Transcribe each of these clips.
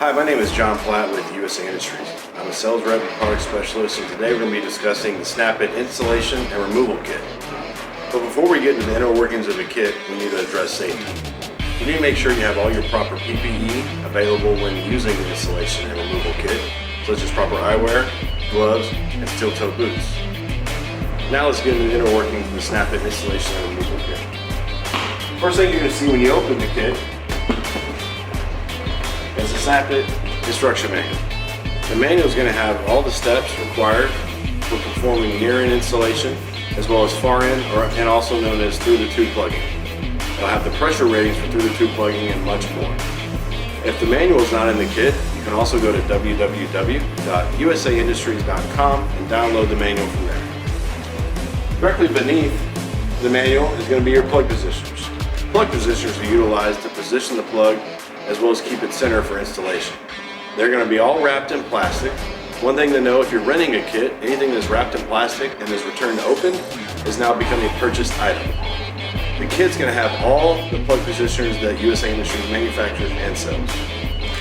Hi, my name is John Platt with USA Industries. I'm a sales rep and product specialist, and today we're going to be discussing the Snap-it installation and removal kit. But before we get into the inner workings of the kit, we need to address safety. You need to make sure you have all your proper PPE available when using the installation and removal kit, such as proper eyewear, gloves, and steel-toe boots. Now let's get into the inner workings of the Snap-it installation and removal kit. First thing you're going to see when you open the kit is the Snap-it instruction manual. The manual is going to have all the steps required for performing near-in installation, as well as far-in, and also known as through-the-tube plugging. It'll have the pressure ratings for through-the-tube plugging and much more. If the manual is not in the kit, you can also go to www.usaindustries.com and download the manual from there. Directly beneath the manual is going to be your plug positioners. Plug positioners are utilized to position the plug as well as keep it centered for installation. They're going to be all wrapped in plastic. One thing to know, if you're renting a kit, anything that's wrapped in plastic and is returned open is now becoming a purchased item. The kit's going to have all the plug positioners that USA Industries manufactures and sells.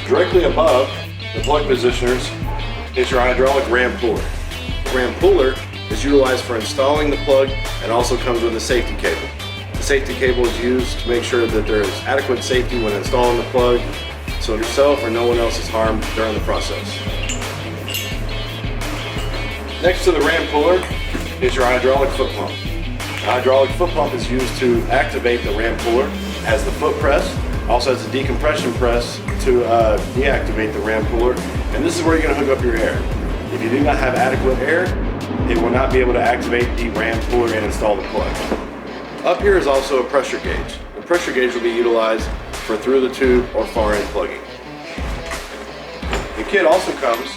Directly above the plug positioners is your hydraulic ram puller. The ram puller is utilized for installing the plug and also comes with a safety cable. The safety cable is used to make sure that there is adequate safety when installing the plug, so yourself or no one else is harmed during the process. Next to the ram puller is your hydraulic foot pump. The hydraulic foot pump is used to activate the ram puller, has the foot press, also has a decompression press to deactivate the ram puller, and this is where you're going to hook up your air. If you do not have adequate air, it will not be able to activate the ram puller and install the plug. Up here is also a pressure gauge. The pressure gauge will be utilized for through the tube or far end plugging. The kit also comes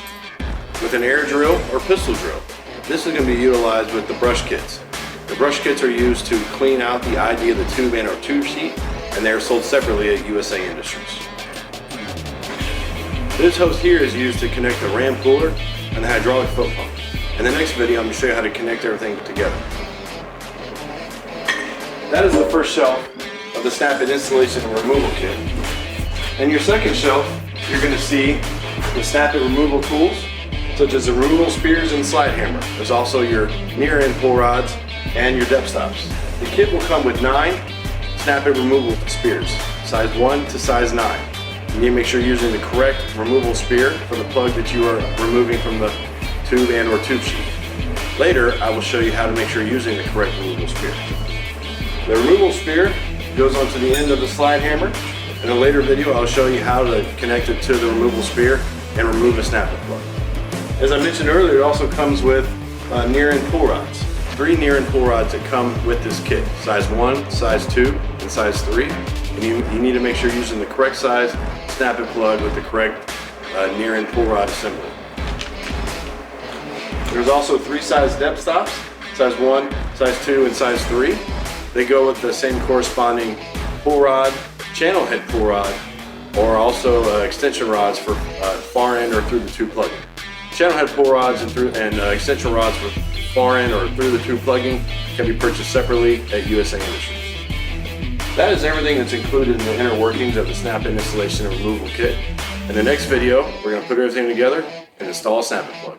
with an air drill or pistol drill. This is going to be utilized with the brush kits. The brush kits are used to clean out the ID of the tube and or tube sheet, and they are sold separately at USA Industries. This hose here is used to connect the ram puller and the hydraulic foot pump. In the next video, I'm going to show you how to connect everything together. That is the first shelf of the Snap-it installation and removal kit. In your second shelf, you're going to see the Snap-it removal tools, such as the removal spears and slide hammer. There's also your near-end pull rods and your depth stops. The kit will come with 9 Snap-it removal spears, size 1 to size 9. You need to make sure you're using the correct removal spear for the plug that you are removing from the tube and or tube sheet. Later, I will show you how to make sure you're using the correct removal spear. The removal spear goes onto the end of the slide hammer. In a later video, I'll show you how to connect it to the removal spear and remove a Snap-it plug. As I mentioned earlier, it also comes with near-end pull rods. 3 near-end pull rods that come with this kit, size 1, size 2, and size 3. And you need to make sure you're using the correct size Snap-it plug with the correct near-end pull rod assembly. There's also 3 size depth stops, size 1, size 2, and size 3. They go with the same corresponding pull rod, channel head pull rod, or also extension rods for far end or through the tube plugging. Channel head pull rods and extension rods for far end or through the tube plugging can be purchased separately at USA Industries. That is everything that's included in the inner workings of the Snap-it installation and removal kit. In the next video, we're going to put everything together and install a Snap-it plug.